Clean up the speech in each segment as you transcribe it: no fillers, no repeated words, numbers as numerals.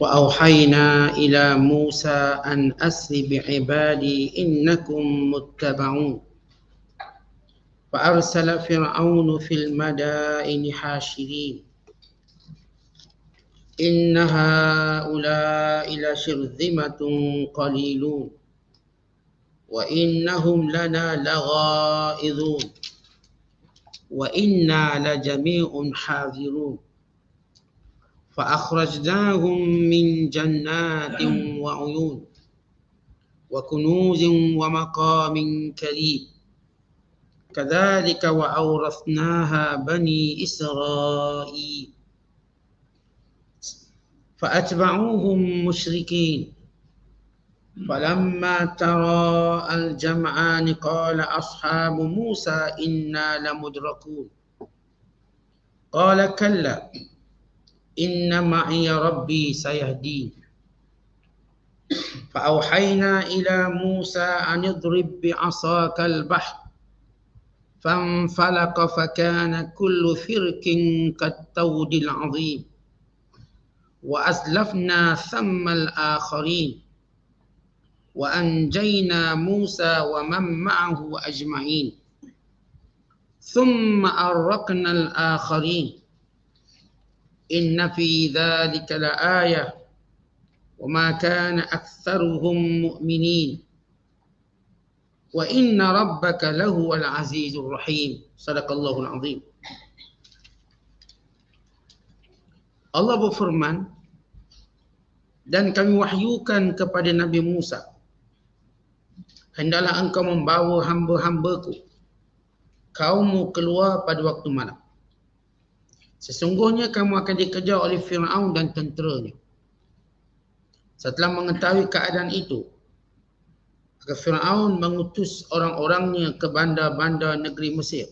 وأوحينا إلى موسى أن أسر بعبادي إنكم متبعون فأرسل فرعون في المدائن حاشرين إن هؤلاء لشرذمة قليلون وإنهم لنا لغائظون وإنا لجميع حاذرون فأخرجناهم من جنات وعيون وكنوز ومقام كريم كذلك وأورثناها بني إسرائيل فأتبعوهم مشركين فلما ترى الجمعان قال أصحاب موسى إنا لمدركون قال كلا إن معي ربي سيهدين فأوحينا إلى موسى أن اضرب بعصاك البحر فانفلق فكان كل فرق كالطود العظيم وأزلفنا ثم الآخرين وأنجينا موسى ومن معه أجمعين ثم أغرقنا الآخرين إن في ذلك لآية وما كان أكثرهم مؤمنين وإن ربك لهو العزيز الرحيم صدق الله العظيم. Allah berfirman, dan kami wahyukan kepada Nabi Musa, hendaklah engkau membawa hamba-hambaku kaummu keluar pada waktu malam. Sesungguhnya kamu akan dikejar oleh Fir'aun dan tenteranya. Setelah mengetahui keadaan itu, maka Fir'aun mengutus orang-orangnya ke bandar-bandar negeri Mesir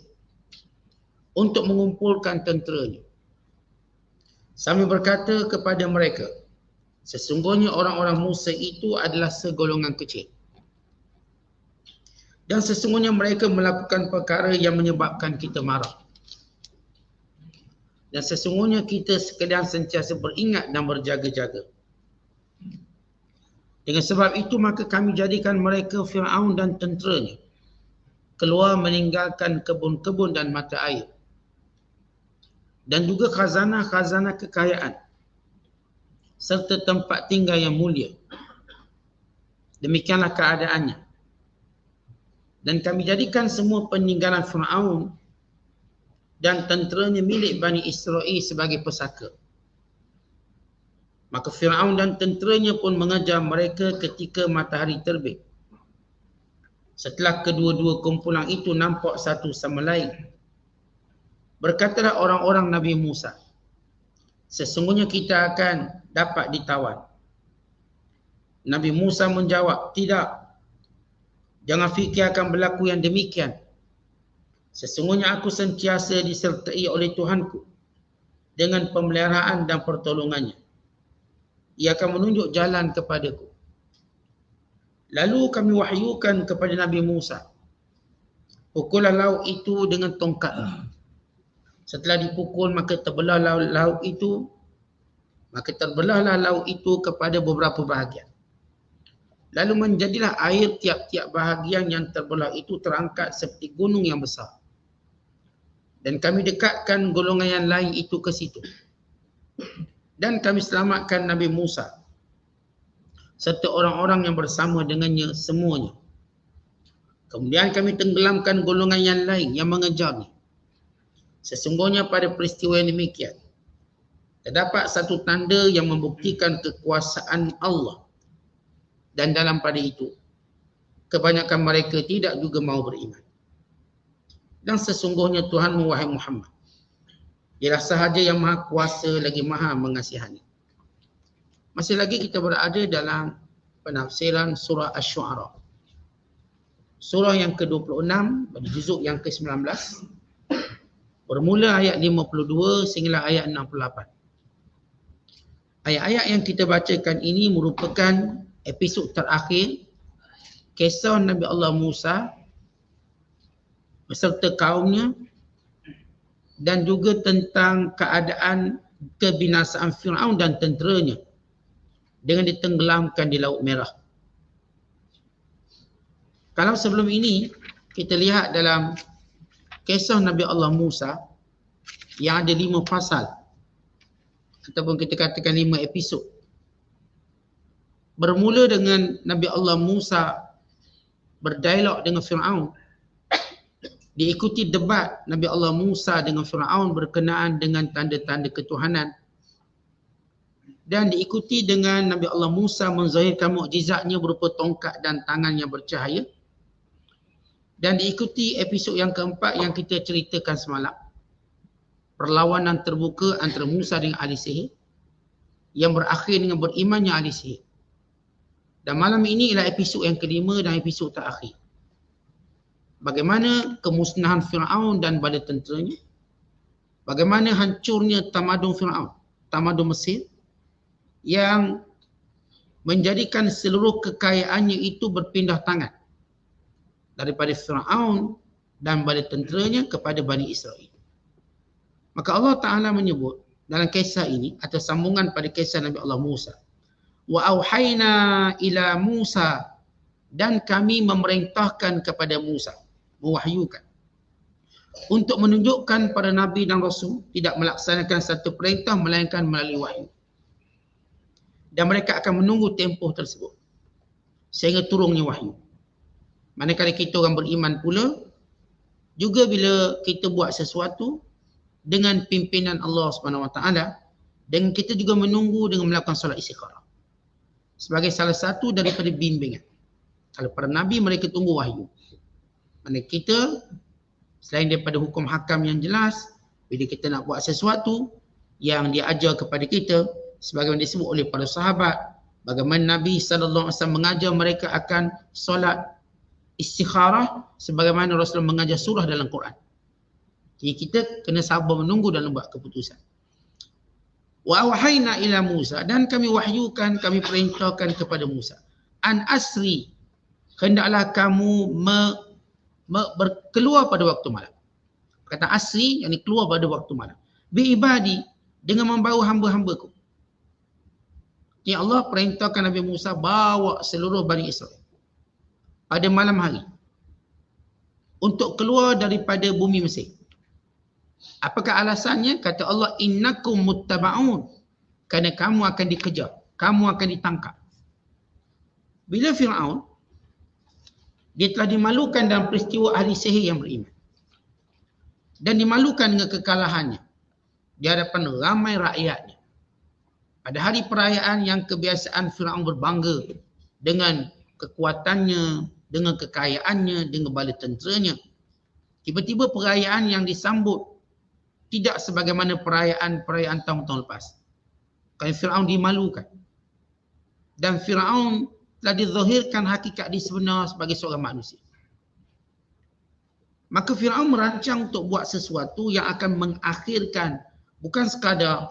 untuk mengumpulkan tenteranya. Sambil berkata kepada mereka, sesungguhnya orang-orang Musa itu adalah segolongan kecil. Dan sesungguhnya mereka melakukan perkara yang menyebabkan kita marah. Dan sesungguhnya kita sekalian sentiasa beringat dan berjaga-jaga. Dengan sebab itu maka kami jadikan mereka Fir'aun dan tenteranya keluar meninggalkan kebun-kebun dan mata air. Dan juga khazanah-khazanah kekayaan serta tempat tinggal yang mulia. Demikianlah keadaannya. Dan kami jadikan semua peninggalan Fir'aun dan tenteranya milik Bani Israel sebagai pesaka. Maka Fir'aun dan tenteranya pun mengejar mereka ketika matahari terbit. Setelah kedua-dua kumpulan itu nampak satu sama lain, berkatalah orang-orang Nabi Musa, sesungguhnya kita akan dapat ditawan. Nabi Musa menjawab, tidak, jangan fikir akan berlaku yang demikian. Sesungguhnya aku sentiasa disertai oleh Tuhanku dengan pemeliharaan dan pertolongannya. Ia akan menunjuk jalan kepadaku. Lalu kami wahyukan kepada Nabi Musa, pukullah laut itu dengan tongkat. Setelah dipukul maka terbelahlah laut itu, maka terbelahlah laut itu kepada beberapa bahagian. Lalu menjadilah air tiap-tiap bahagian yang terbelah itu terangkat seperti gunung yang besar. Dan kami dekatkan golongan yang lain itu ke situ. Dan kami selamatkan Nabi Musa serta orang-orang yang bersama dengannya semuanya. Kemudian kami tenggelamkan golongan yang lain yang mengejarnya. Sesungguhnya pada peristiwa yang demikian, terdapat satu tanda yang membuktikan kekuasaan Allah. Dan dalam pada itu, kebanyakan mereka tidak juga mahu beriman. Dan sesungguhnya Tuhanmu wahai Muhammad, ialah sahaja yang maha kuasa lagi maha mengasihani. Masih lagi kita berada dalam penafsiran surah Asy-Syu'ara. Surah yang ke-26 pada juzuk yang ke-19. Bermula ayat 52 sehingga ayat 68. Ayat-ayat yang kita bacakan ini merupakan episod terakhir kisah Nabi Allah Musa beserta kaumnya dan juga tentang keadaan kebinasaan Fir'aun dan tenteranya dengan ditenggelamkan di Laut Merah. Kalau sebelum ini kita lihat dalam kisah Nabi Allah Musa yang ada 5 pasal ataupun kita katakan 5 episod. Bermula dengan Nabi Allah Musa berdialog dengan Fir'aun. Diikuti debat Nabi Allah Musa dengan Fir'aun berkenaan dengan tanda-tanda ketuhanan. Dan diikuti dengan Nabi Allah Musa menzahirkan mukjizatnya berupa tongkat dan tangan yang bercahaya. Dan diikuti episod yang keempat yang kita ceritakan semalam. Perlawanan terbuka antara Musa dengan ahli sihir yang berakhir dengan berimannya ahli sihir. Dan malam ini ialah episod yang kelima dan episod terakhir. Bagaimana kemusnahan Fir'aun dan bala tenteranya. Bagaimana hancurnya tamadun Fir'aun, tamadun Mesir, yang menjadikan seluruh kekayaannya itu berpindah tangan daripada Fir'aun dan bala tenteranya kepada Bani Israel. Maka Allah Ta'ala menyebut dalam kisah ini atau sambungan pada kisah Nabi Allah Musa. Wa auhayna ila Musa, dan kami memerintahkan kepada Musa, mewahyukan, untuk menunjukkan pada Nabi dan Rasul tidak melaksanakan satu perintah melainkan melalui wahyu. Dan mereka akan menunggu tempoh tersebut sehingga turunnya wahyu. Manakala kita orang beriman pula, juga bila kita buat sesuatu dengan pimpinan Allah SWT, dan kita juga menunggu dengan melakukan solat istikharah sebagai salah satu daripada bimbingan. Kalau para Nabi mereka tunggu wahyu. Mana kita selain daripada hukum hakam yang jelas, bila kita nak buat sesuatu yang dia ajar kepada kita, sebagaimana disebut oleh para sahabat, bagaimana Nabi SAW mengajar mereka akan solat istikharah sebagaimana Rasulullah mengajar surah dalam Quran. Jadi kita kena sabar menunggu dalam buat keputusan. Wa awhayna ila Musa, dan kami wahyukan, kami perintahkan kepada Musa, an asri, hendaklah kamu keluar pada waktu malam. Kata asri, yang ini keluar pada waktu malam. Bi ibadi, dengan membawa hamba-hambaku. Ya Allah perintahkan Nabi Musa bawa seluruh Bani Israel pada malam hari untuk keluar daripada bumi Mesir. Apakah alasannya? Kata Allah, innakum muttaba'un, kerana kamu akan dikejar, kamu akan ditangkap. Bila Fir'aun, dia telah dimalukan dalam peristiwa ahli sihir yang beriman, dan dimalukan dengan kekalahannya di hadapan ramai rakyatnya. Pada hari perayaan yang kebiasaan Fir'aun berbangga dengan kekuatannya, dengan kekayaannya, dengan bala tenteranya, tiba-tiba perayaan yang disambut tidak sebagaimana perayaan tahun-tahun lepas. Kerana Fir'aun dimalukan. Dan Fir'aun telah dizahirkan hakikat dia sebenar sebagai seorang manusia. Maka Fir'aun merancang untuk buat sesuatu yang akan mengakhirkan bukan sekadar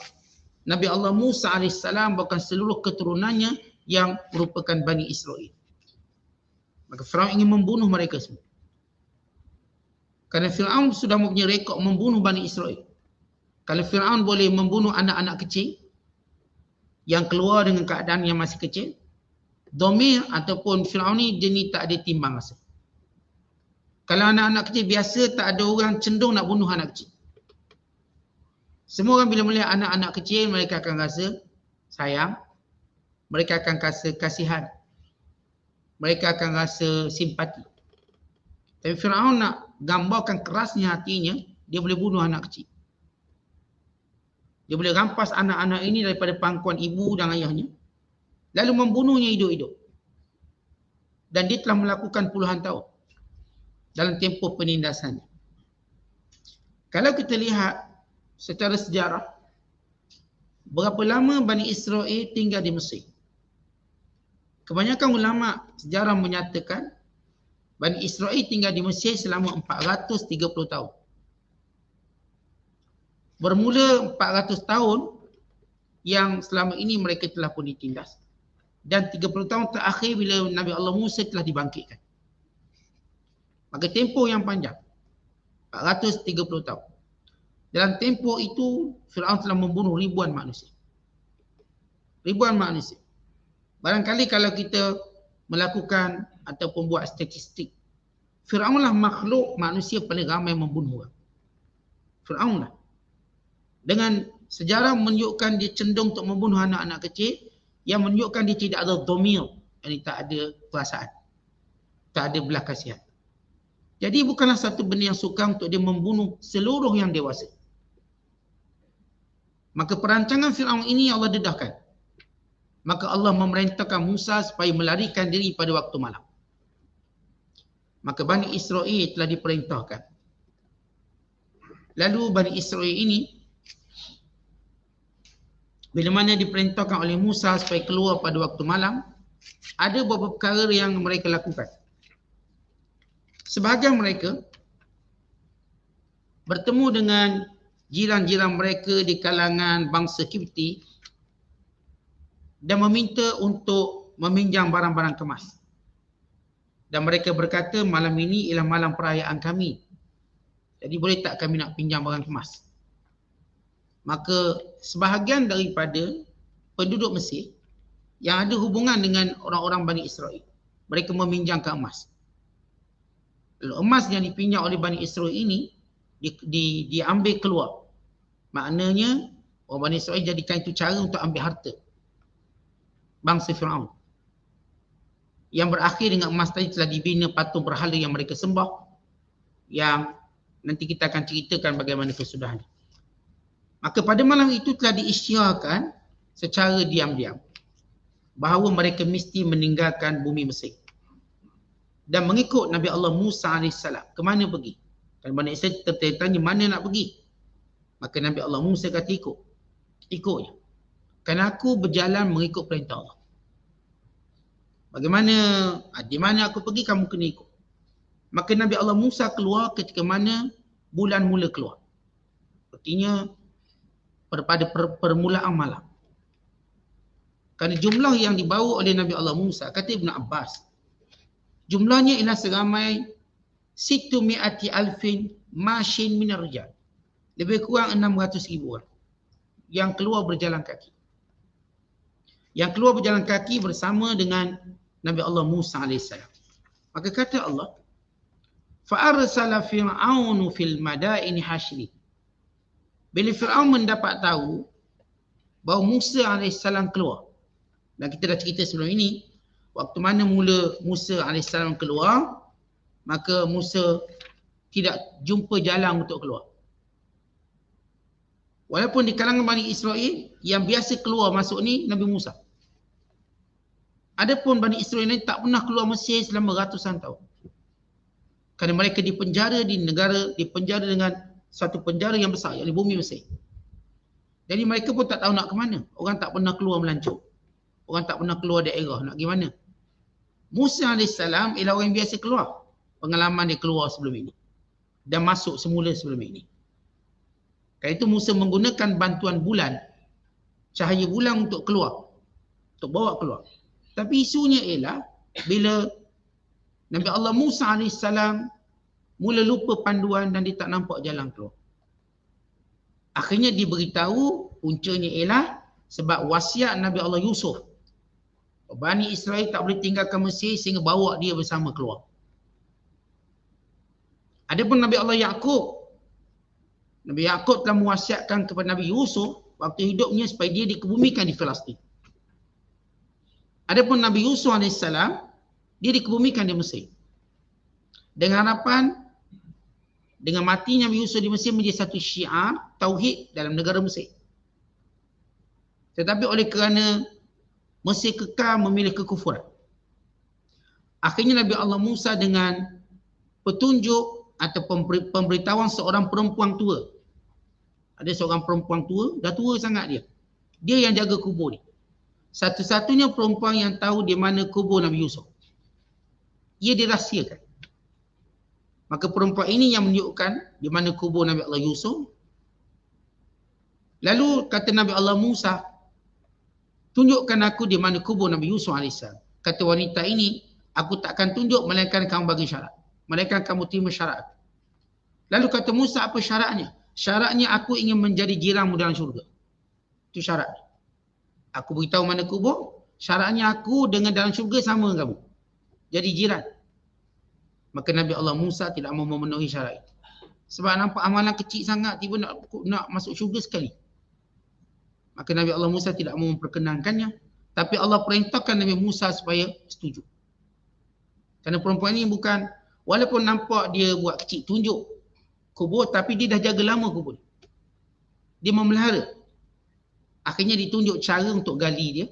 Nabi Allah Musa AS, bahkan seluruh keturunannya yang merupakan Bani Israel. Maka Fir'aun ingin membunuh mereka semua. Kerana Fir'aun sudah mempunyai rekod membunuh Bani Israel. Kalau Fir'aun boleh membunuh anak-anak kecil yang keluar dengan keadaan yang masih kecil, Domir ataupun Fir'aun dia ni tak ada timbang rasa. Kalau anak-anak kecil biasa, tak ada orang cenderung nak bunuh anak kecil. Semua orang bila melihat anak-anak kecil, mereka akan rasa sayang, mereka akan rasa kasihan, mereka akan rasa simpati. Tapi Fir'aun nak gambarkan kerasnya hatinya, dia boleh bunuh anak kecil. Dia boleh rampas anak-anak ini daripada pangkuan ibu dan ayahnya, lalu membunuhnya hidup-hidup. Dan dia telah melakukan puluhan tahun dalam tempoh penindasannya. Kalau kita lihat secara sejarah, berapa lama Bani Israel tinggal di Mesir? Kebanyakan ulama sejarah menyatakan Bani Israel tinggal di Mesir selama 430 tahun. Bermula 400 tahun yang selama ini mereka telah pun ditindas. Dan 30 tahun terakhir bila Nabi Allah Musa telah dibangkitkan. Maka tempoh yang panjang, 430 tahun. Dalam tempoh itu, Fir'aun telah membunuh ribuan manusia. Ribuan manusia. Barangkali kalau kita melakukan ataupun buat statistik, Firaun lah makhluk manusia paling ramai membunuh orang. Firaun lah. Dengan sejarah menunjukkan dia cenderung untuk membunuh anak-anak kecil, yang menunjukkan dia tidak ada dhamir, yang tak ada perasaan, tak ada belas kasihan. Jadi bukanlah satu benda yang sukar untuk dia membunuh seluruh yang dewasa. Maka perancangan Firaun ini Allah dedahkan. Maka Allah memerintahkan Musa supaya melarikan diri pada waktu malam. Maka Bani Israel telah diperintahkan. Lalu Bani Israel ini, bila mana diperintahkan oleh Musa supaya keluar pada waktu malam, ada beberapa perkara yang mereka lakukan. Sebahagian mereka bertemu dengan jiran-jiran mereka di kalangan bangsa Kipti dan meminta untuk meminjam barang-barang kemas. Dan mereka berkata, malam ini ialah malam perayaan kami. Jadi boleh tak kami nak pinjam barang kemas? Maka sebahagian daripada penduduk Mesir yang ada hubungan dengan orang-orang Bani Israel, mereka meminjamkan emas. Lalu emas yang dipinjam oleh Bani Israel ini diambil keluar. Maknanya orang Bani Israel jadikan itu cara untuk ambil harta bangsa Firaun. Yang berakhir dengan emas tadi telah dibina patung berhala yang mereka sembah, yang nanti kita akan ceritakan bagaimana kesudahannya. Maka pada malam itu telah diisytiharkan secara diam-diam bahawa mereka mesti meninggalkan bumi Mesir dan mengikut Nabi Allah Musa AS. Ke mana pergi? Kalau Bani Israel tertanya mana nak pergi, maka Nabi Allah Musa kata ikut je. Kerana aku berjalan mengikut perintah Allah. Bagaimana, di mana aku pergi kamu kena ikut. Maka Nabi Allah Musa keluar ketika mana bulan mula keluar. Artinya pada permulaan malam. Kerana jumlah yang dibawa oleh Nabi Allah Musa, kata Ibn Abbas, jumlahnya ialah seramai 600,000 masyin minar rijal. Lebih kurang 600,000 orang yang keluar berjalan kaki. Yang keluar berjalan kaki bersama dengan Nabi Allah Musa AS. Maka kata Allah, fa'arsala fir'aunu fil madaini hashri. Bila Fir'aun mendapat tahu bahawa Musa AS keluar, dan kita dah cerita sebelum ini, waktu mana mula Musa AS keluar, maka Musa tidak jumpa jalan untuk keluar. Walaupun di kalangan Bani Israel, yang biasa keluar masuk ni Nabi Musa. Adapun Bani Israel ni tak pernah keluar Mesir selama ratusan tahun. Kerana mereka dipenjara dipenjara dengan satu penjara yang besar, yang di bumi Mesir. Jadi mereka pun tak tahu nak ke mana. Orang tak pernah keluar melancong. Orang tak pernah keluar daerah, nak pergi mana. Musa AS ialah orang yang biasa keluar. Pengalaman dia keluar sebelum ini. Dan masuk semula sebelum ini. Kerana itu Musa menggunakan bantuan bulan, cahaya bulan untuk keluar. Untuk bawa keluar. Tapi isunya ialah bila Nabi Allah Musa AS mula lupa panduan dan dia tak nampak jalan keluar. Akhirnya diberitahu, puncanya ialah sebab wasiat Nabi Allah Yusuf. Bani Israel tak boleh tinggalkan Mesir sehingga bawa dia bersama keluar. Adapun Nabi Allah Yaqub, Nabi Yaqub telah mewasiatkan kepada Nabi Yusuf waktu hidupnya supaya dia dikebumikan di Palestin. Adapun Nabi Yusuf AS, dia dikebumikan di Mesir. Dengan harapan, dengan matinya Nabi Yusuf di Mesir menjadi satu syiar tauhid dalam negara Mesir. Tetapi oleh kerana Mesir kekal memilih kekufuran, akhirnya Nabi Allah Musa dengan petunjuk atau pemberitahuan seorang perempuan tua. Ada seorang perempuan tua, dah tua sangat dia. Dia yang jaga kubur ni. Satu-satunya perempuan yang tahu di mana kubur Nabi Yusuf. Ia dirahsiakan. Maka perempuan ini yang menunjukkan di mana kubur Nabi Allah Yusuf. Lalu kata Nabi Allah Musa, tunjukkan aku di mana kubur Nabi Yusuf AS. Kata wanita ini, aku tak akan tunjuk melainkan kamu bagi syarat. Melainkan kamu terima syarat. Lalu kata Musa, apa syaratnya? Syaratnya aku ingin menjadi jiranmu dalam syurga. Itu syarat. Aku beritahu mana kubur. Syaratnya aku dengan dalam syurga sama dengan kamu. Jadi jiran. Maka Nabi Allah Musa tidak mau memenuhi syarat itu. Sebab nampak amalan kecil sangat, tiba nak masuk syurga sekali. Maka Nabi Allah Musa tidak mau memperkenankannya. Tapi Allah perintahkan Nabi Musa supaya setuju. Kerana perempuan ini bukan, walaupun nampak dia buat kecil, tunjuk kubur, tapi dia dah jaga lama kubur. Dia memelihara. Akhirnya ditunjuk cara untuk gali dia.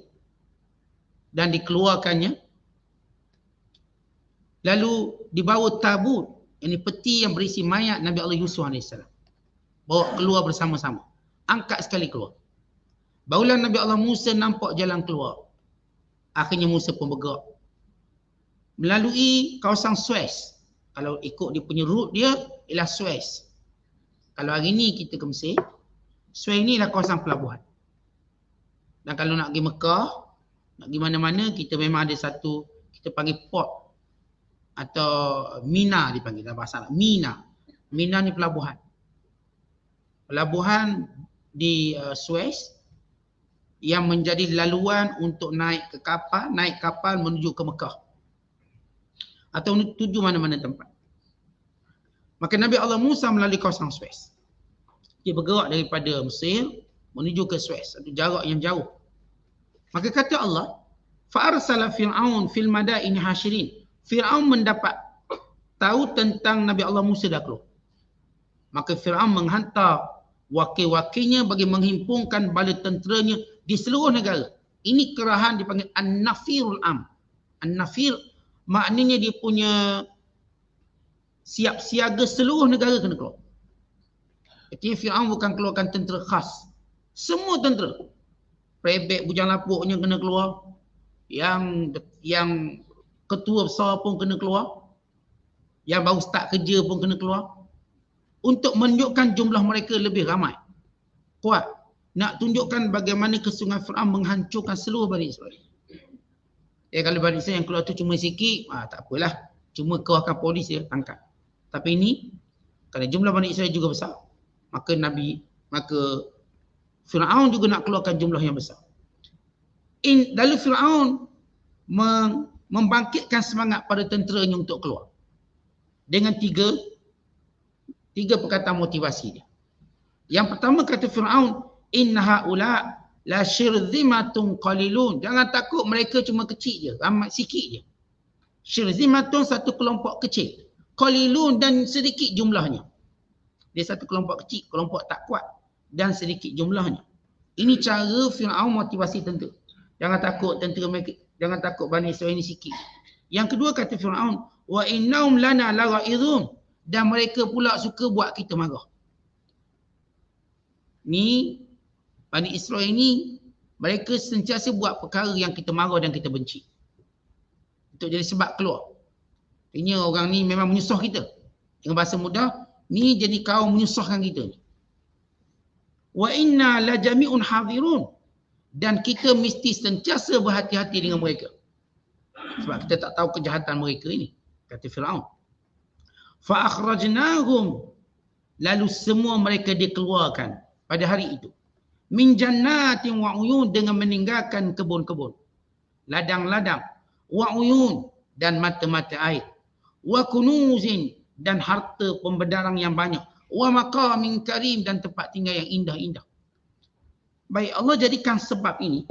Dan dikeluarkannya. Lalu dibawa tabut. Ini peti yang berisi mayat Nabi Allah Yusuf AS. Bawa keluar bersama-sama. Angkat sekali keluar. Barulah Nabi Allah Musa nampak jalan keluar. Akhirnya Musa pun bergerak. Melalui kawasan Suez. Kalau ikut dia punya route dia, ialah Suez. Kalau hari ni kita ke Mesir, Suez ni ialah kawasan pelabuhan. Dan kalau nak pergi Mekah, nak pergi mana-mana, kita memang ada satu, kita panggil port. Atau Mina dipanggil dalam bahasa Arab. Mina. Mina ni pelabuhan. Pelabuhan di Suez yang menjadi laluan untuk naik kapal menuju ke Mekah. Atau tuju mana-mana tempat. Maka Nabi Allah Musa melalui kawasan Suez. Dia bergerak daripada Mesir menuju ke Suez. Satu jarak yang jauh. Maka kata Allah, فَأَرْسَلَ فِرْعَوْنَ فِي الْمَدَائِنِ حَاشِرِينَ. Fir'aun mendapat tahu tentang Nabi Allah Musa dah keluar. Maka Fir'aun menghantar wakil-wakilnya bagi menghimpunkan bala tenteranya di seluruh negara. Ini kerahan dipanggil An-Nafirul Am. An-Nafir maknanya dia punya siap siaga seluruh negara kena keluar. Artinya Fir'aun bukan keluarkan tentera khas. Semua tentera. Rebek bujang lapuknya kena keluar. Yang ketua besar pun kena keluar. Yang baru start kerja pun kena keluar. Untuk menunjukkan jumlah mereka lebih ramai. Kuat. Nak tunjukkan bagaimana kesungguhan Fir'aun menghancurkan seluruh Bani Israel. Kalau Bani Israel yang keluar tu cuma sikit, tak apalah. Cuma keluarkan polis dia tangkap. Tapi ini, kerana jumlah Bani Israel juga besar. Maka Fir'aun juga nak keluarkan jumlah yang besar. Lalu Fir'aun membangkitkan semangat pada tenteranya untuk keluar. Dengan tiga perkataan motivasi dia. Yang pertama kata Fir'aun, inna haula la syirzimatun qalilun. Jangan takut, mereka cuma kecil je, ramai sikit je. Syirzimatun satu kelompok kecil. Qalilun dan sedikit jumlahnya. Dia satu kelompok kecil, kelompok tak kuat dan sedikit jumlahnya. Ini cara Fir'aun motivasi tentera. Jangan takut tentera mereka. Jangan takut Bani Israel ini sikit. Yang kedua kata Fir'aun, wa innahum lana laghaizun, dan mereka pula suka buat kita marah. Ni Bani Israel ini mereka sentiasa buat perkara yang kita marah dan kita benci. Untuk jadi sebab keluar. Artinya orang ni memang menyusah kita. Dengan bahasa mudah, ni jadi kaum menyusahkan kita ni. Wa inna la jami'un hadirun, dan kita mesti sentiasa berhati-hati dengan mereka. Sebab kita tak tahu kejahatan mereka ini. Kata Fir'aun. Fa akhrajnahum, lalu semua mereka dikeluarkan pada hari itu. Min jannatin wa uyun, dengan meninggalkan kebun-kebun, ladang-ladang, wa uyun, dan mata-mata air, wa kunuzin, dan harta pembedarang yang banyak, wa maqamin karim, dan tempat tinggal yang indah-indah. Baik, Allah jadikan sebab ini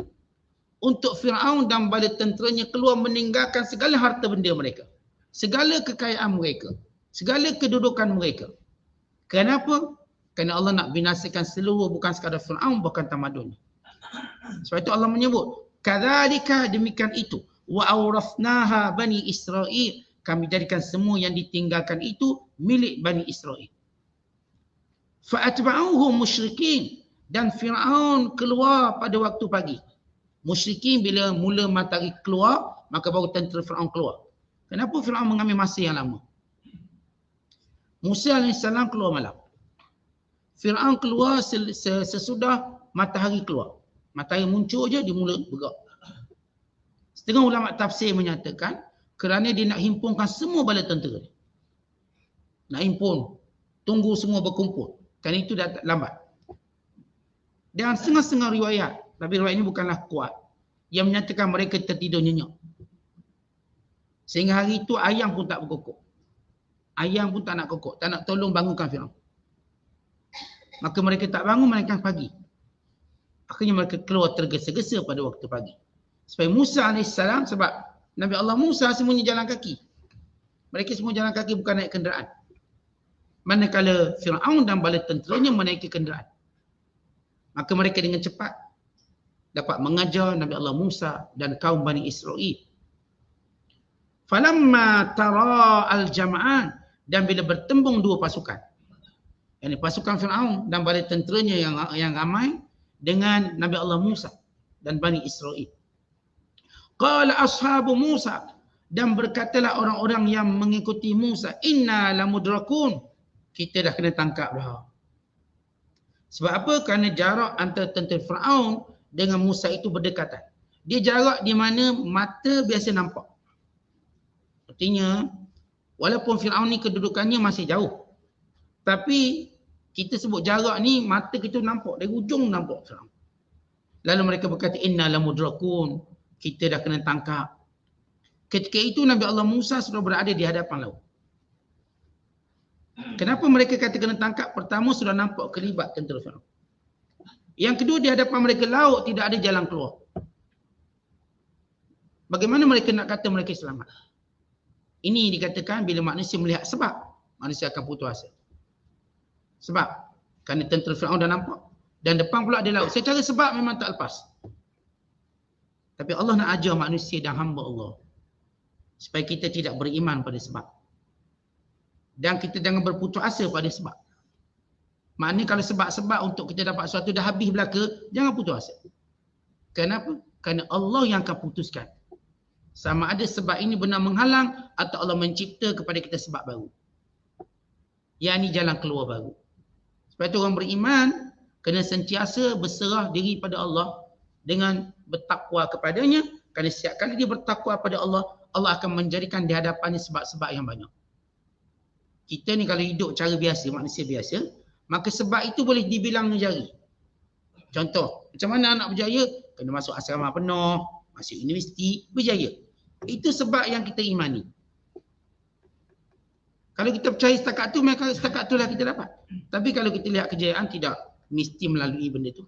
untuk Fir'aun dan bala tenteranya keluar meninggalkan segala harta benda mereka, segala kekayaan mereka, segala kedudukan mereka. Kenapa? Kerana Allah nak binasakan seluruh, bukan sekadar Fir'aun, bukan tamadun. Sebab itu Allah menyebut, kadzalika, demikian itu, wa awrafnaha Bani Israel, kami jadikan semua yang ditinggalkan itu milik Bani Israel. Fa atba'uhum musyrikin, dan Fir'aun keluar pada waktu pagi. Musyrikin bila mula matahari keluar, maka baru tentera Fir'aun keluar. Kenapa Fir'aun mengambil masa yang lama? Musa AS keluar malam. Fir'aun keluar sesudah matahari keluar. Matahari muncul je, dia mula bergerak. Setengah ulama tafsir menyatakan, kerana dia nak himpunkan semua bala tentera. Nak himpun, tunggu semua berkumpul. Kerana itu dah lambat. Dan setengah-setengah riwayat, tapi riwayat ini bukanlah kuat, yang menyatakan mereka tertidur nyenyak. Sehingga hari itu ayam pun tak berkokok. Ayam pun tak nak kokok, tak nak tolong bangunkan Firaun. Maka mereka tak bangun melainkan pagi. Akhirnya mereka keluar tergesa-gesa pada waktu pagi. Supaya Musa AS, sebab Nabi Allah Musa semuanya jalan kaki. Mereka semua jalan kaki, bukan naik kenderaan. Manakala Firaun dan bala tenteranya menaiki kenderaan. Maka mereka dengan cepat dapat mengajar Nabi Allah Musa dan kaum Bani Israel. Falamma tara al-jam'an, dan bila bertembung dua pasukan, yakni pasukan Firaun dan bala tenteranya yang ramai dengan Nabi Allah Musa dan Bani Israel. Qala ashabu Musa, dan berkatalah orang-orang yang mengikuti Musa, inna lamudrakun, kita dah kena tangkap dah. Sebab apa? Kerana jarak antara tentera Firaun dengan Musa itu berdekatan. Dia jarak di mana mata biasa nampak. Artinya, walaupun Firaun ni kedudukannya masih jauh, tapi kita sebut jarak ni mata kita nampak, dari ujung nampak Firaun. Lalu mereka berkata, inna lamudrakun, kita dah kena tangkap. Ketika itu Nabi Allah Musa sudah berada di hadapan laut. Kenapa mereka kata kena tangkap? Pertama, sudah nampak kelibat tentera Firaun. Yang kedua, di hadapan mereka laut, tidak ada jalan keluar. Bagaimana mereka nak kata mereka selamat? Ini dikatakan bila manusia melihat sebab, manusia akan putus asa. Sebab, kerana tentera Firaun dah nampak. Dan depan pula ada laut. Secara sebab memang tak lepas. Tapi Allah nak ajar manusia dan hamba Allah, supaya kita tidak beriman pada sebab. Dan kita jangan berputus asa pada sebab. Maknanya kalau sebab-sebab untuk kita dapat sesuatu dah habis belaka, jangan putus asa. Kenapa? Kerana Allah yang akan putuskan. Sama ada sebab ini benar menghalang atau Allah mencipta kepada kita sebab baru. Yang ini jalan keluar baru. Sebab itu orang beriman kena sentiasa berserah diri pada Allah dengan bertakwa kepadanya. Kerana setiap kali dia bertakwa pada Allah, Allah akan menjadikan di hadapannya sebab-sebab yang banyak. Kita ni kalau hidup cara biasa, manusia biasa, maka sebab itu boleh dibilang jari. Contoh, macam mana anak berjaya? Kena masuk asrama penuh, masuk universiti, berjaya. Itu sebab yang kita imani. Kalau kita percaya setakat tu, maka setakat itulah kita dapat. Tapi kalau kita lihat kejayaan, tidak mesti melalui benda tu.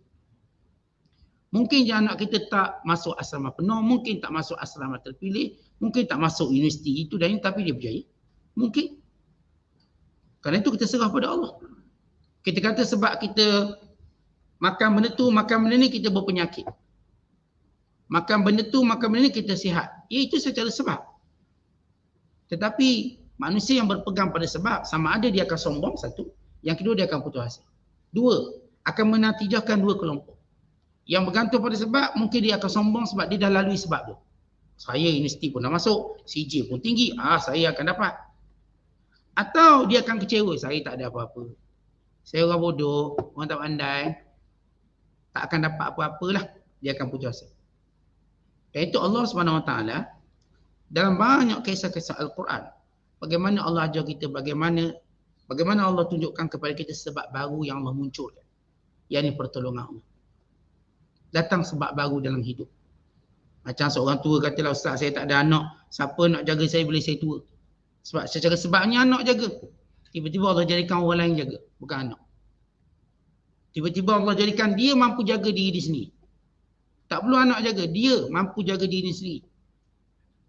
Mungkin je anak kita tak masuk asrama penuh, mungkin tak masuk asrama terpilih, mungkin tak masuk universiti itu dan ini, tapi dia berjaya. Mungkin. Kerana itu kita serah pada Allah. Kita kata sebab kita makan benda tu, makan benda ni, kita berpenyakit. Makan benda tu, makan benda ni, kita sihat. Ya, itu secara sebab. Tetapi manusia yang berpegang pada sebab, sama ada dia akan sombong, satu. Yang kedua, dia akan putus asa. Dua, akan menatijahkan dua kelompok. Yang bergantung pada sebab, mungkin dia akan sombong sebab dia dah lalui sebab tu. Saya universiti pun dah masuk, CJ pun tinggi, saya akan dapat. Atau dia akan kecewa, saya tak ada apa-apa. Saya orang bodoh, orang tak pandai, tak akan dapat apa-apalah. Dia akan putus asa. Iaitu Allah SWT dalam banyak kisah-kisah Al-Quran, bagaimana Allah ajar kita, bagaimana Allah tunjukkan kepada kita sebab baru yang Allah munculkan. Yang ini pertolongan Allah. Datang sebab baru dalam hidup. Macam seorang tua katalah, Ustaz saya tak ada anak, siapa nak jaga saya bila saya tua? Sebab secara sebabnya anak jaga. Tiba-tiba Allah jadikan orang lain jaga, bukan anak. Tiba-tiba Allah jadikan dia mampu jaga diri dia sendiri. Tak perlu anak jaga, dia mampu jaga diri sendiri.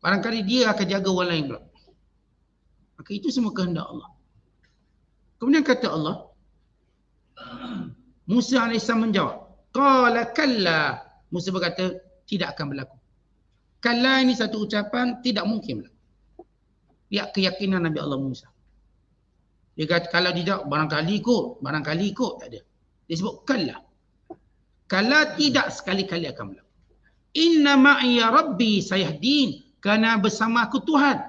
Barangkali dia akan jaga orang lain pula. Maka itu semua kehendak Allah. Kemudian kata Allah, Musa AS menjawab, qala kalla. Musa berkata, tidak akan berlaku. Kalla ini satu ucapan, tidak mungkin berlaku. Lihat keyakinan Nabi Allah Musa. Dia kata, kalau dia jawab, barangkali ikut, tak ada. Dia sebut kalla. Kalla tidak sekali-kali akan berlaku. Inna ma'iya rabbi sayahdin. Kerana bersama aku Tuhan.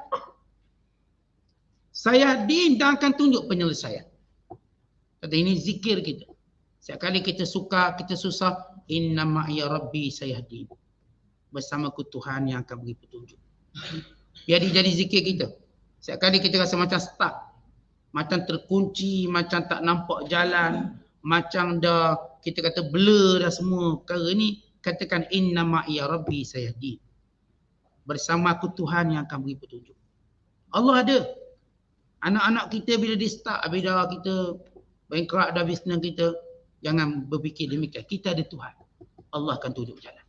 Sayahdin dan akan tunjuk penyelesaian. Kata ini zikir kita. Setiap kali kita suka, kita susah. Inna ma'iya rabbi sayahdin. Bersama aku Tuhan yang akan beri petunjuk. Biar dia jadi zikir kita. Setiap kali kita rasa macam stuck. Macam terkunci, macam tak nampak jalan. Macam dah kita kata blur dah semua perkara ni, katakan inna ma'iya rabbi sayahdi. Bersama aku Tuhan yang akan beri petunjuk. Allah ada. Anak-anak kita bila dia start, bila kita bankrupt dah bisnes kita, jangan berfikir demikian. Kita ada Tuhan. Allah akan tunjuk jalan.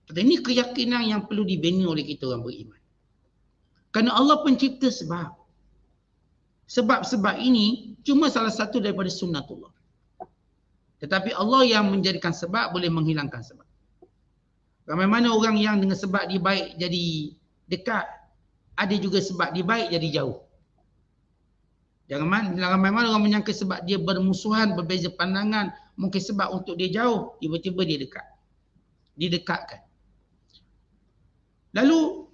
Kata ini keyakinan yang perlu dibina oleh kita orang beriman. Kerana Allah pencipta sebab. Sebab-sebab ini cuma salah satu daripada sunnatullah. Tetapi Allah yang menjadikan sebab boleh menghilangkan sebab. Ramai mana orang yang dengan sebab dia baik jadi dekat. Ada juga sebab dia baik jadi jauh. Jangan ramai mana orang menyangka sebab dia bermusuhan, berbeza pandangan. Mungkin sebab untuk dia jauh, tiba-tiba dia dekat. Didekatkan. Lalu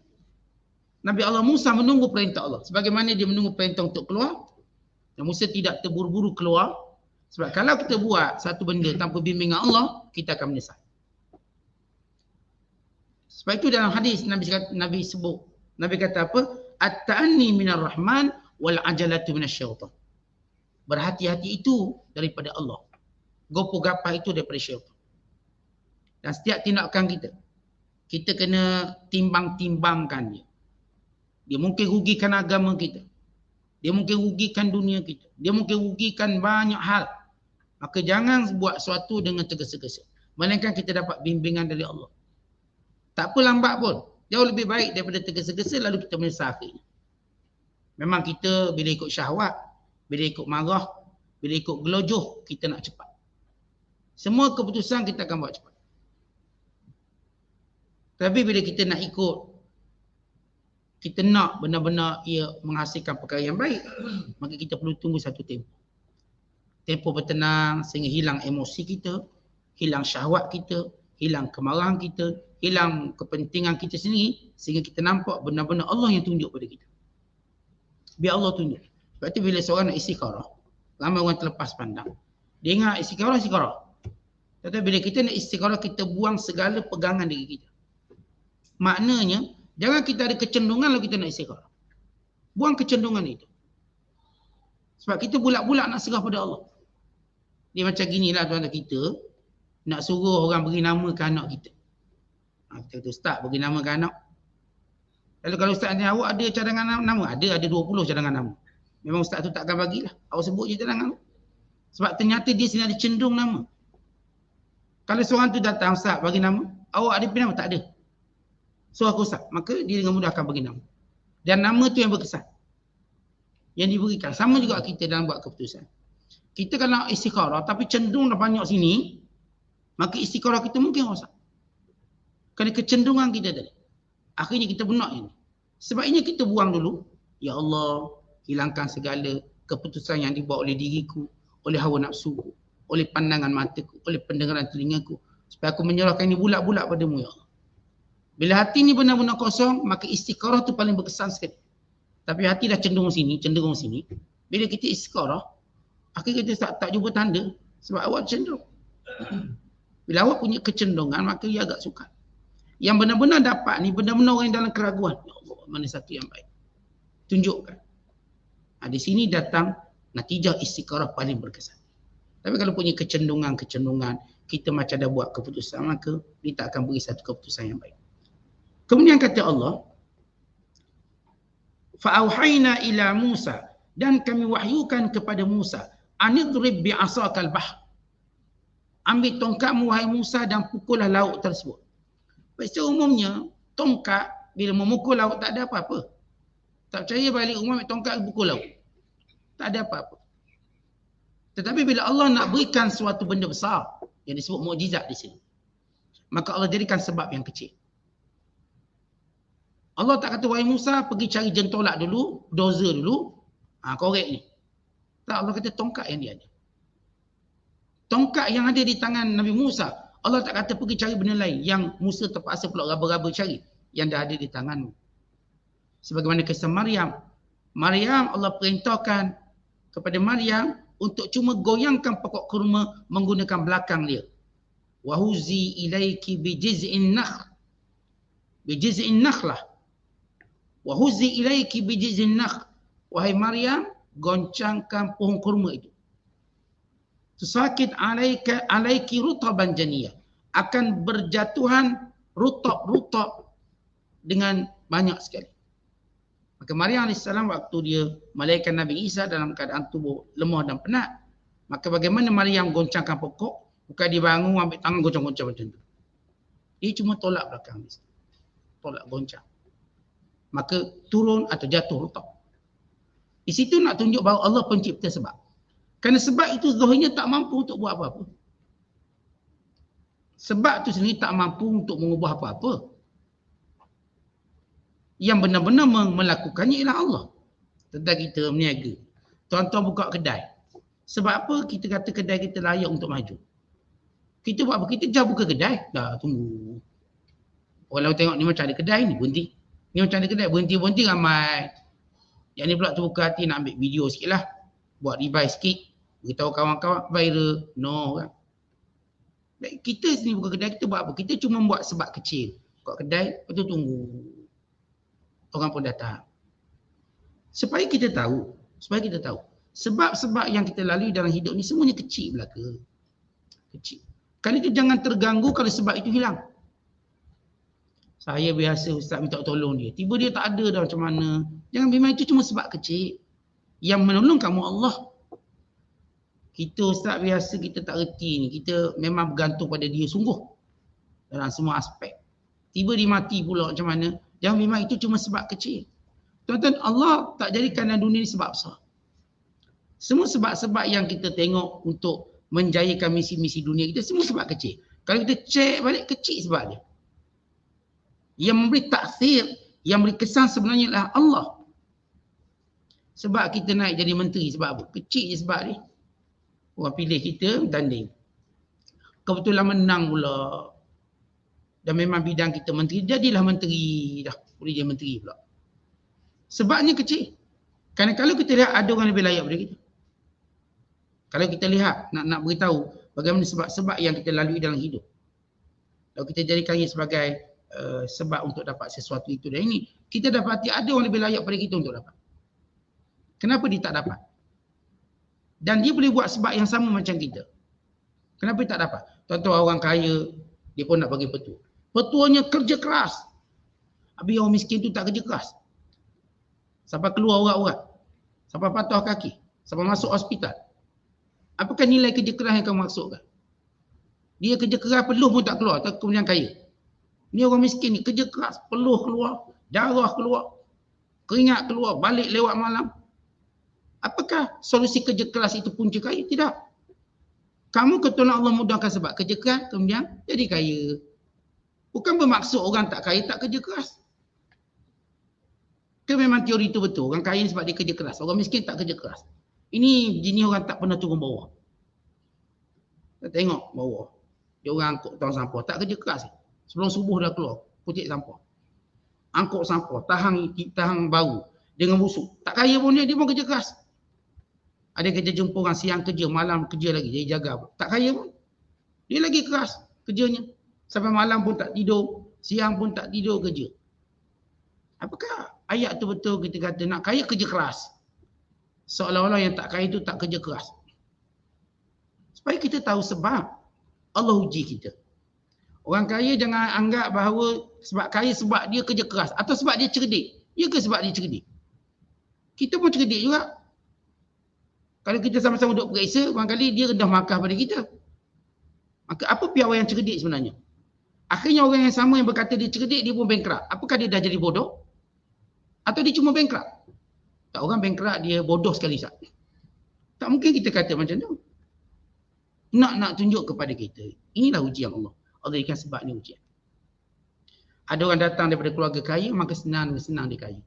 Nabi Allah Musa menunggu perintah Allah. Sebagaimana dia menunggu perintah untuk keluar. Dan Musa tidak terburu-buru keluar. Sebab kalau kita buat satu benda tanpa bimbingan Allah, kita akan menyesal. Sebab itu dalam hadis Nabi sebut. Nabi kata apa? At-ta'anni minar rahman wal ajalatu minasyaitan. Berhati-hati itu daripada Allah. Gopoh-gapah itu daripada syaitan. Dan setiap tindakan kita kena timbang-timbangkan dia. Dia mungkin rugikan agama kita. Dia mungkin rugikan dunia kita. Dia mungkin rugikan banyak hal. Maka jangan buat sesuatu dengan tergesa-gesa. Melainkan kita dapat bimbingan dari Allah. Tak apa lambat pun. Jauh lebih baik daripada tergesa-gesa lalu kita menyesal akhirnya. Memang kita bila ikut syahwat, bila ikut marah, bila ikut gelojoh, kita nak cepat. Semua keputusan kita akan buat cepat. Tapi bila kita nak ikut, kita nak benar-benar ia menghasilkan perkara yang baik, maka kita perlu tunggu satu tempoh. Tempoh bertenang sehingga hilang emosi kita, hilang syahwat kita, hilang kemarahan kita, hilang kepentingan kita sendiri, sehingga kita nampak benar-benar Allah yang tunjuk pada kita. Biar Allah tunjuk. Sebab tu bila seorang nak istikharah, ramai orang terlepas pandang. Dia ingat istikharah. Tetapi bila kita nak istikharah, kita buang segala pegangan diri kita. Maknanya, jangan kita ada kecenderungan kalau kita nak istikharah. Buang kecenderungan itu. Sebab kita bulat-bulat nak serah pada Allah. Dia macam ginilah tuan-tuan kita, nak suruh orang beri nama ke anak kita. Kita kata, Ustaz beri nama ke anak. Lalu kalau Ustaz ni awak ada cadangan nama? Ada 20 cadangan nama. Memang Ustaz tu takkan bagilah. Awak sebut je cadangan tu. Sebab ternyata dia sini ada cenderung nama. Kalau seorang tu datang, Ustaz bagi nama, awak ada pilih nama? Tak ada. So aku Ustaz. Maka dia dengan mudah akan bagi nama. Dan nama tu yang berkesan. Yang diberikan. Sama juga kita dalam buat keputusan. Kita kalau istikharah tapi cenderung dah banyak sini, maka istikharah kita mungkin rosak. Kerana kecenderungan kita tadi. Akhirnya kita benak ini. Sebab ini kita buang dulu. Ya Allah, hilangkan segala keputusan yang dibuat oleh diriku, oleh hawa nafsuku, oleh pandangan mataku, oleh pendengaran telingaku. Supaya aku menyerahkan ini bulat-bulat padamu, Ya Allah. Bila hati ni benar-benar kosong, maka istikharah tu paling berkesan sekali. Tapi hati dah cenderung sini. Bila kita istikharah, akhirnya kita tak jumpa tanda. Sebab awak cenderung. Bila awak punya kecenderungan, maka ia agak sukar. Yang benar-benar dapat ni, benar-benar orang yang dalam keraguan. Ya Allah, mana satu yang baik? Tunjukkan. Di sini datang natijah istikharah paling berkesan. Tapi kalau punya kecenderungan, kita macam dah buat keputusan, maka dia tak akan beri satu keputusan yang baik. Kemudian kata Allah, fa'auhayna ila Musa, dan kami wahyukan kepada Musa, anidrib bi'asakal bahr. Ambil tongkatmu wahai Musa dan pukullah laut tersebut. Secara umumnya, tongkat bila memukul laut tak ada apa-apa. Tak percaya balik umum tongkat pukul laut. Tak ada apa-apa. Tetapi bila Allah nak berikan suatu benda besar, yang disebut mukjizat di sini, maka Allah jadikan sebab yang kecil. Allah tak kata, wahai Musa, pergi cari jentolak dulu, dozer dulu, korek ni. Tak, Allah kata tongkat yang dia ada. Tongkat yang ada di tangan Nabi Musa, Allah tak kata pergi cari benda lain yang Musa terpaksa pula raba-raba cari yang dah ada di tanganmu. Sebagaimana kisah Maryam. Maryam Allah perintahkan kepada Maryam untuk cuma goyangkan pokok kurma menggunakan belakang dia. Wahuzi ilaiki bijiz'in nakh. Bijiz'in nakhlah. Wahuzi ilaiki bijiz'in nakh. Wahai Maryam, goncangkan pohon kurma itu. Tusakit alaiki rutaban janiyah. akan berjatuhan rutab dengan banyak sekali. Maka Maryam AS waktu dia melahirkan Nabi Isa dalam keadaan tubuh lemah dan penat, maka bagaimana Maryam goncangkan pokok, bukan dia bangun ambil tangan goncang-goncang macam tu. Dia cuma tolak belakang. Tolak goncang. Maka turun atau jatuh rutab. Di situ nak tunjuk bahawa Allah pencipta sebab. Kerana sebab itu zahirnya tak mampu untuk buat apa-apa. Sebab itu sendiri tak mampu untuk mengubah apa-apa. Yang benar-benar melakukannya ialah Allah. Tentang kita berniaga. Tuan-tuan buka kedai. Sebab apa kita kata kedai kita layak untuk maju? Kita buat apa? Kita jauh buka kedai. Dah tunggu. Orang lain tengok ni macam ada kedai ni, berhenti. Ni macam ada kedai, berhenti ramai. Yang ni pula terbuka hati nak ambil video sikit lah. Buat revive sikit. Beritahu kawan-kawan viral. No kan. Kita sini buka kedai, kita buat apa? Kita cuma buat sebab kecil. Buka kedai, lepas tu tunggu. Orang pun datang. Supaya kita tahu. Sebab-sebab yang kita lalui dalam hidup ni semuanya kecil belaka. Kecil. Kali itu jangan terganggu kalau sebab itu hilang. Saya biasa ustaz minta tolong dia. Tiba dia tak ada dah macam mana. Jangan bimbang, itu cuma sebab kecil. Yang menolong kamu Allah. Kita ustaz biasa kita tak reti ni. Kita memang bergantung pada dia sungguh. Dalam semua aspek. Tiba dia mati pula macam mana. Jangan bimbang, itu cuma sebab kecil. Tuan-tuan, Allah tak jadikan dalam dunia ni sebab besar. Semua sebab-sebab yang kita tengok untuk menjayakan misi-misi dunia kita, semua sebab kecil. Kalau kita cek balik, kecil sebab dia. Yang memberi taksir, yang memberi kesan sebenarnya adalah Allah. Sebab kita naik jadi menteri, sebab apa? Kecil je sebab dia. Orang pilih kita, tanding. Kebetulan menang pula. Dan memang bidang kita menteri, jadilah menteri dah. Boleh jadi menteri pula. Sebabnya kecil. Kerana kalau kita lihat ada orang lebih layak daripada kita. Kalau kita lihat, nak beritahu bagaimana sebab-sebab yang kita lalui dalam hidup. Kalau kita jadikannya sebagai sebab untuk dapat sesuatu itu dan ini, kita dapati ada orang lebih layak pada kita untuk dapat. Kenapa dia tak dapat? Dan dia boleh buat sebab yang sama macam kita. Kenapa dia tak dapat? Tuan-tuan, orang kaya, dia pun nak bagi petua. Petuanya kerja keras. Habis orang miskin tu tak kerja keras. Sampai keluar urat-urat. Sampai patah kaki. Sampai masuk hospital. Apakah nilai kerja keras yang kamu maksudkan? Dia kerja keras peluh pun tak keluar, tak kemudian kaya. Ni orang miskin ni kerja keras, peluh keluar, darah keluar, keringat keluar, balik lewat malam. Apakah solusi kerja keras itu punca kaya? Tidak. Kamu ketolak Allah mudahkan sebab kerja keras, kemudian jadi kaya. Bukan bermaksud orang tak kaya tak kerja keras. Ke memang teori itu betul, orang kaya sebab dia kerja keras, orang miskin tak kerja keras. Ini jenis orang tak pernah turun bawah. Kita tengok bawah. Dia orang angkut tong sampah, tak kerja keras. Sebelum subuh dah keluar, kucik sampah. Angkut sampah, tahan bau dengan busuk. Tak kaya pun dia pun kerja keras. Ada kerja jumpa orang, siang kerja, malam kerja lagi, dia jaga. Tak kaya pun. Dia lagi keras kerjanya. Sampai malam pun tak tidur, siang pun tak tidur kerja. Apakah ayat tu betul kita kata nak kaya kerja keras? Seolah-olah yang tak kaya itu tak kerja keras. Supaya kita tahu sebab Allah uji kita. Orang kaya jangan anggap bahawa sebab kaya sebab dia kerja keras atau sebab dia cerdik. Ya ke sebab dia cerdik? Kita pun cerdik juga. Kalau kita sama-sama duduk periksa, barangkali dia rendah markah pada kita. Maka apa piawai yang cerdik sebenarnya? Akhirnya orang yang sama yang berkata dia cerdik, dia pun bankrupt. Apakah dia dah jadi bodoh? Atau dia cuma bankrupt? Tak, orang bankrupt dia bodoh sekali sat. Tak mungkin kita kata macam tu. Nak tunjuk kepada kita. Inilah ujian Allah. Allah ikan sebab ni ujian. Ada orang datang daripada keluarga kaya, maka senang dia kaya.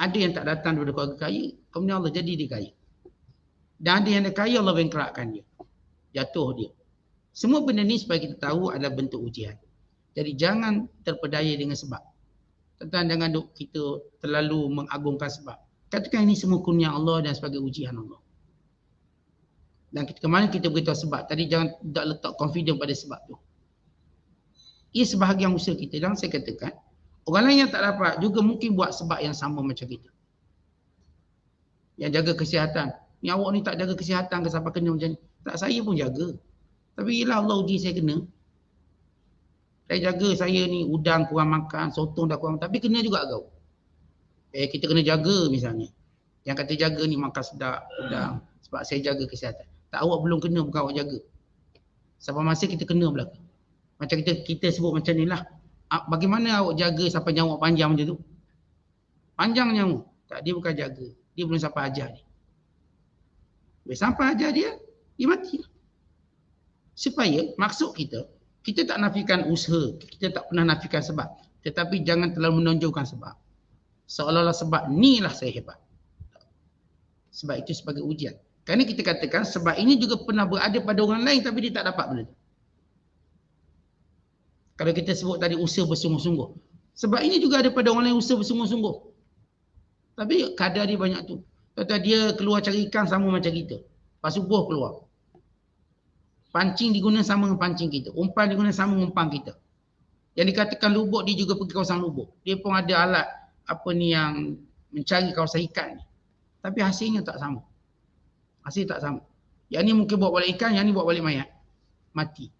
Ada yang tak datang daripada keluarga kaya, kemudian Allah jadi dia kaya. Dan ada yang kaya, Allah bankruptkan dia. Jatuh dia. Semua benda ni supaya kita tahu adalah bentuk ujian. Jadi jangan terpedaya dengan sebab. Tentang jangan kita terlalu mengagungkan sebab. Katakan ini semua kurnia Allah dan sebagai ujian Allah. Dan kemana kita beritahu sebab. Tadi jangan tak letak confident pada sebab tu. Ia sebahagian usaha kita. Dan saya katakan, orang lain yang tak dapat juga mungkin buat sebab yang sama macam kita. Yang jaga kesihatan. Ni awak ni tak jaga kesihatan ke sampai kena macam ni. Tak, saya pun jaga. Tapi yelah Allah uji saya kena. Saya jaga saya ni udang kurang makan, sotong dah kurang, tapi kena juga kau. Kita kena jaga misalnya. Yang kata jaga ni makan sedap udang sebab saya jaga kesihatan. Tak, awak belum kena bukan awak jaga. Sampai masa kita kena belaka. Macam kita sebut macam ni lah. Bagaimana awak jaga sampai nyawa panjang macam tu? Panjang nyawa. Tak, dia bukan jaga. Dia belum sampai ajar dia. Bila sampai ajar dia mati. Supaya maksud kita tak nafikan usaha. Kita tak pernah nafikan sebab. Tetapi jangan terlalu menonjolkan sebab. Seolah-olah sebab ni lah saya hebat. Sebab itu sebagai ujian. Kerana kita katakan sebab ini juga pernah berada pada orang lain tapi dia tak dapat benda tu. Kalau kita sebut tadi usaha bersungguh-sungguh. Sebab ini juga ada pada orang lain usaha bersungguh-sungguh. Tapi kadar dia banyak tu. Kata dia keluar cari ikan sama macam kita. Pas subuh keluar. Pancing diguna sama dengan pancing kita. Umpan diguna sama dengan umpan kita. Yang dikatakan lubuk, dia juga pergi kawasan lubuk. Dia pun ada alat apa ni yang mencari kawasan ikan ni. Tapi hasilnya tak sama. Hasil tak sama. Yang ni mungkin bawa balik ikan, yang ni bawa balik mayat. Mati.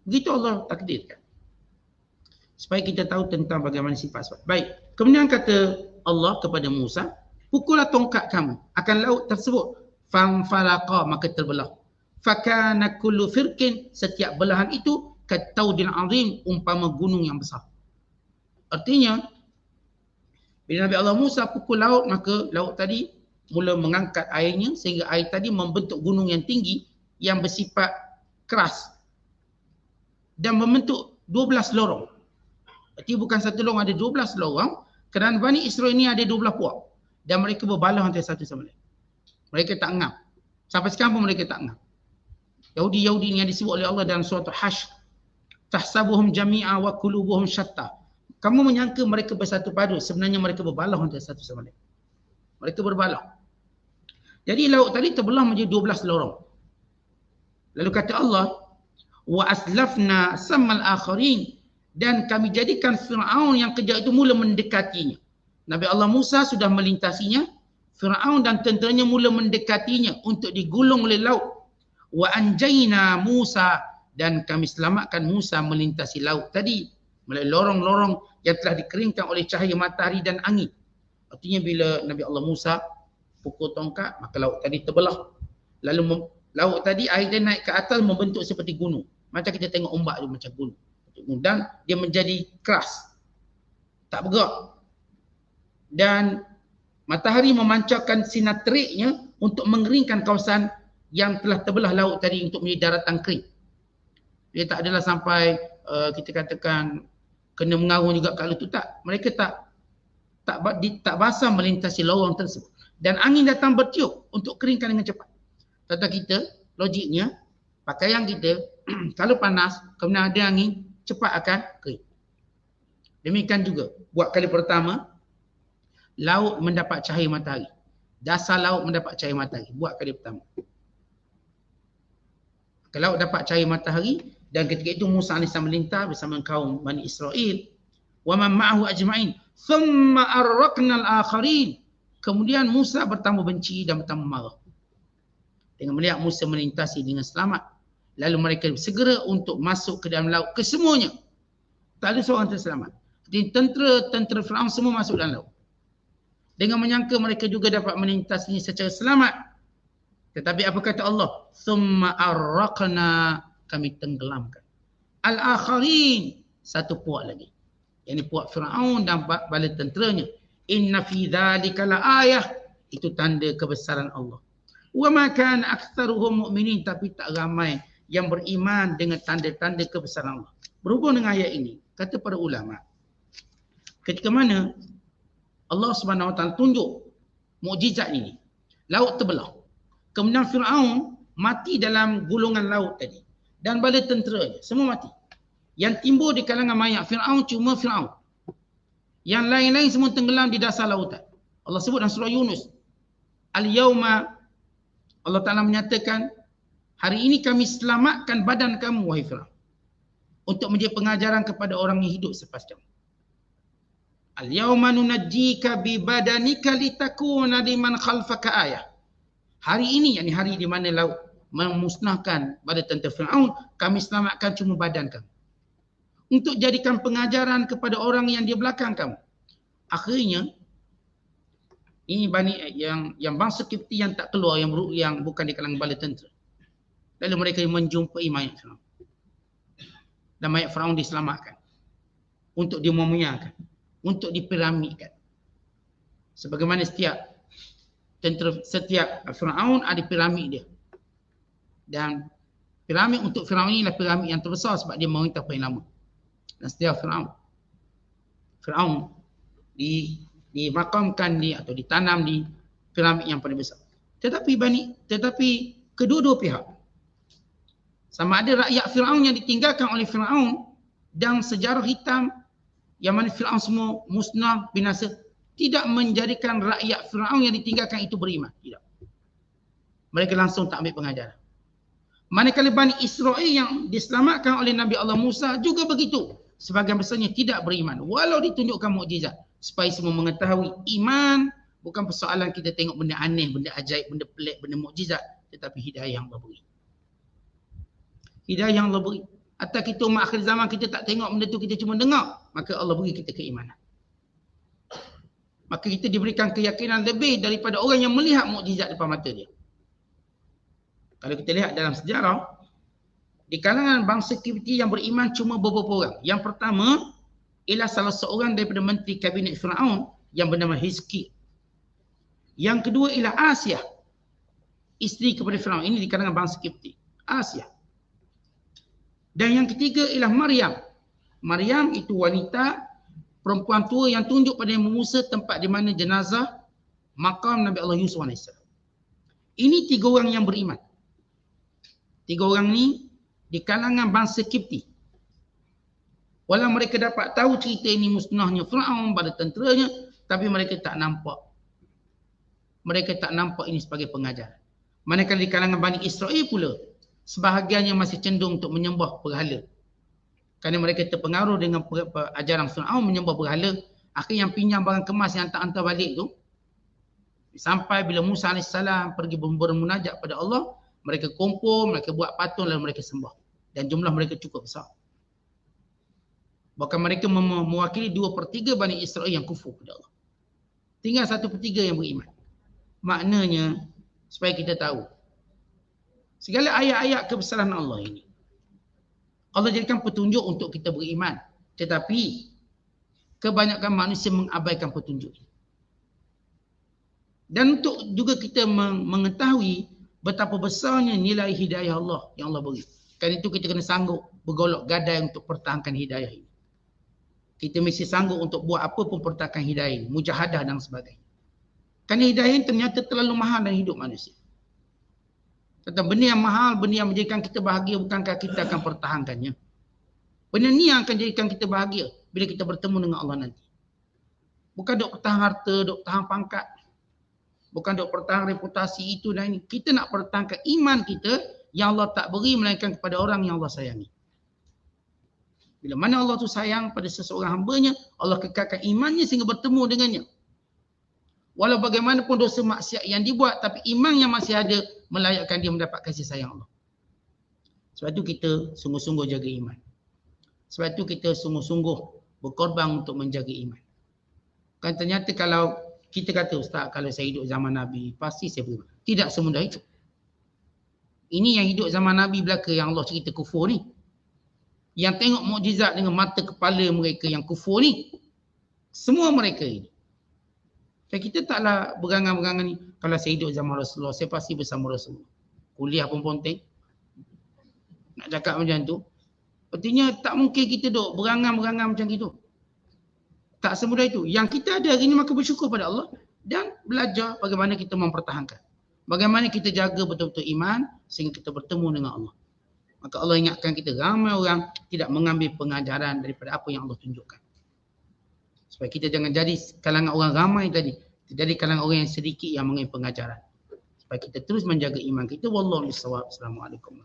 Begitu Allah takdirkan. Supaya kita tahu tentang bagaimana sifat-sifat. Baik. Kemudian kata Allah kepada Musa, pukullah tongkat kamu akan laut tersebut. Famfalaqa, maka terbelah. Fakana kullu firqin, setiap belahan itu kataudil azim, umpama gunung yang besar. Artinya, bila Nabi Allah Musa pukul laut, maka laut tadi mula mengangkat airnya sehingga air tadi membentuk gunung yang tinggi yang bersifat keras dan membentuk 12 lorong. Berarti bukan satu lorong, ada 12 lorong. Kerana Bani Israel ini ada 12 puak dan mereka berbalah antara satu sama lain. Mereka tak ngam. Sampai sekarang pun mereka tak ngam. Yahudi-Yahudi ini yang disebut oleh Allah dalam surah Hasyr. Tahsabuhum jami'a wa qulubuhum syatta. Kamu menyangka mereka bersatu padu, sebenarnya mereka berbalah antara satu sama lain. Mereka berbalah. Jadi laut tadi terbelah menjadi 12 lorong. Lalu kata Allah, wa aslafna sammal akharin, dan kami jadikan Fir'aun yang kejam itu mula mendekatinya. Nabi Allah Musa sudah melintasinya, Fir'aun dan tenteranya mula mendekatinya untuk digulung oleh laut. Wa anjayna Musa, dan kami selamatkan Musa melintasi laut tadi melalui lorong-lorong yang telah dikeringkan oleh cahaya matahari dan angin. Artinya bila Nabi Allah Musa pukul tongkat, maka laut tadi terbelah. Lalu laut tadi air dia naik ke atas membentuk seperti gunung. Macam kita tengok ombak dia macam gunung. Dan dia menjadi keras. Tak bergerak. Dan matahari memancarkan sinar teriknya untuk mengeringkan kawasan yang telah terbelah laut tadi untuk menjadi daratan kering. Dia tak adalah sampai kita katakan kena mengarung juga kalau tu tak. Mereka tak basah melintasi lorong tersebut. Dan angin datang bertiup untuk keringkan dengan cepat. Kata kita, logiknya, pakaian kita kalau panas, kemudian ada angin, cepat akan kering. Demikian juga, buat kali pertama, laut mendapat cahaya matahari. Dasar laut mendapat cahaya matahari. Buat kali pertama. Laut dapat cahaya matahari dan ketika itu Musa AS melintas bersama kaum Bani Israel. Wa man ma'ahu ajma'in. Thumma arraqnal akharin. Kemudian Musa bertambah benci dan bertambah marah. Dengan melihat Musa melintasi dengan selamat. Lalu mereka segera untuk masuk ke dalam laut. Kesemuanya. Tak ada seorang terselamat. Jadi tentera Firaun semua masuk dalam laut. Dengan menyangka mereka juga dapat melintasinya secara selamat. Tetapi apa kata Allah? Thumma arraqna, kami tenggelamkan. Al-akharin, satu puak lagi. Yang ini puak Firaun dan bala tenteranya. Inna fi dzalika la ayah, itu tanda kebesaran Allah. Wa ma kana aktsaruhum mu'minin, tapi tak ramai yang beriman dengan tanda-tanda kebesaran Allah. Berhubung dengan ayat ini, kata para ulama, ketika mana Allah Subhanahu Wa Taala tunjuk mukjizat ini, laut terbelah. Kemudian Fir'aun mati dalam gulungan laut tadi. Dan bala tenteranya, semua mati. Yang timbul di kalangan mayat Fir'aun cuma Fir'aun. Yang lain-lain semua tenggelam di dasar lautan. Allah sebut dalam surah Yunus. Al-yawma, Allah Ta'ala menyatakan, hari ini kami selamatkan badan kamu, wahai Fir'aun. Untuk menjadi pengajaran kepada orang yang hidup selepas kamu. Al-yawma nunajjika bi badanika litakuna liman khalfaka ayah. Hari ini, yakni hari di mana laut memusnahkan pada tentera Firaun, kami selamatkan cuma badan kamu. Untuk jadikan pengajaran kepada orang yang di belakang kamu. Akhirnya, ini Bani yang bangsa Kipti yang tak keluar, yang bukan di kalangan bala tentera. Lalu mereka menjumpai mayat Firaun. Dan mayat Firaun diselamatkan. Untuk dimumiakan. Untuk dipiramidkan. Sebagaimana setiap Firaun ada piramid dia. Dan piramid untuk Firaun inilah piramid yang terbesar sebab dia memerintah paling lama. Dan setiap Firaun dimakamkan atau ditanam di piramid yang paling besar. Tetapi kedua-dua pihak, sama ada rakyat Firaun yang ditinggalkan oleh Firaun dan sejarah hitam yang mana Firaun semua musnah, binasa, tidak menjadikan rakyat Firaun yang ditinggalkan itu beriman. Tidak. Mereka langsung tak ambil pengajaran. Manakala Bani Israel yang diselamatkan oleh Nabi Allah Musa juga begitu. Sebagian besarnya tidak beriman. Walau ditunjukkan mukjizat. Supaya semua mengetahui iman bukan persoalan kita tengok benda aneh, benda ajaib, benda pelik, benda mukjizat. Tetapi hidayah yang Allah beri. Hidayah yang Allah beri. Atau kita umat akhir zaman kita tak tengok benda tu, kita cuma dengar. Maka Allah beri kita keimanan. Maka kita diberikan keyakinan lebih daripada orang yang melihat mukjizat depan mata dia. Kalau kita lihat dalam sejarah, di kalangan bangsa Kipti yang beriman cuma beberapa orang. Yang pertama, ialah salah seorang daripada menteri kabinet Firaun yang bernama Hizki. Yang kedua ialah Asia, isteri kepada Firaun. Ini di kalangan bangsa Kipti. Asia. Dan yang ketiga ialah Maryam. Maryam itu wanita perempuan tua yang tunjuk pada Musa tempat di mana jenazah makam Nabi Allah Yusuf AS. Ini tiga orang yang beriman. Tiga orang ni di kalangan bangsa Kipti. Walau mereka dapat tahu cerita ini musnahnya Firaun pada tenteranya, tapi mereka tak nampak. Mereka tak nampak ini sebagai pengajaran. Manakala di kalangan Bani Israel pula, sebahagiannya masih cenderung untuk menyembah berhala. Kerana mereka terpengaruh dengan ajaran Firaun menyembah berhala. Akhirnya yang pinjam barang kemas yang tak hantar balik tu, sampai bila Musa AS pergi bermunajat pada Allah, mereka kumpul, mereka buat patung lalu mereka sembah. Dan jumlah mereka cukup besar. Bahkan mereka mewakili 2/3 Bani Israel yang kufur kepada Allah. Tinggal 1/3 yang beriman. Maknanya, supaya kita tahu, segala ayat-ayat kebesaran Allah ini, Allah jadikan petunjuk untuk kita beriman. Tetapi, kebanyakan manusia mengabaikan petunjuk ini. Dan untuk juga kita mengetahui betapa besarnya nilai hidayah Allah yang Allah beri. Kerana itu kita kena sanggup bergolak gadai untuk pertahankan hidayah ini. Kita mesti sanggup untuk buat apa pun pertahankan hidayah ini. Mujahadah dan sebagainya. Kerana hidayah ini ternyata terlalu mahal dalam hidup manusia. Tentang benda yang mahal, benda yang menjadikan kita bahagia, bukankah kita akan pertahankannya? Benda ni yang akan jadikan kita bahagia bila kita bertemu dengan Allah nanti. Bukan duk pertahan harta, duk pertahan pangkat. Bukan duk pertahan reputasi itu dan ini. Kita nak pertahankan iman kita yang Allah tak beri melainkan kepada orang yang Allah sayangi. Bila mana Allah tu sayang pada seseorang hambanya, Allah kekalkan imannya sehingga bertemu dengannya. Walau bagaimanapun dosa maksiat yang dibuat, tapi iman yang masih ada melayakkan dia mendapat kasih sayang Allah. Sebab itu kita sungguh-sungguh jaga iman. Sebab itu kita sungguh-sungguh berkorban untuk menjaga iman. Kan ternyata kalau kita kata, Ustaz, kalau saya hidup zaman Nabi, pasti saya beriman. Tidak semudah itu. Ini yang hidup zaman Nabi belaka yang Allah cerita kufur ni. Yang tengok mukjizat dengan mata kepala mereka yang kufur ni. Semua mereka ini. Dan kita taklah berangan-berangan ni. Kalau saya hidup zaman Rasulullah, saya pasti bersama Rasulullah. Kuliah pun ponteng. Nak cakap macam tu. Artinya tak mungkin kita duk berangan-berangan macam itu. Tak semudah itu. Yang kita ada hari ini maka bersyukur pada Allah. Dan belajar bagaimana kita mempertahankan. Bagaimana kita jaga betul-betul iman sehingga kita bertemu dengan Allah. Maka Allah ingatkan kita, ramai orang tidak mengambil pengajaran daripada apa yang Allah tunjukkan. Supaya kita jangan jadi kalangan orang ramai tadi. Jadi kalangan orang yang sedikit yang mengambil pengajaran. Supaya kita terus menjaga iman kita. Wallahu a'lam bishawab. Assalamualaikum.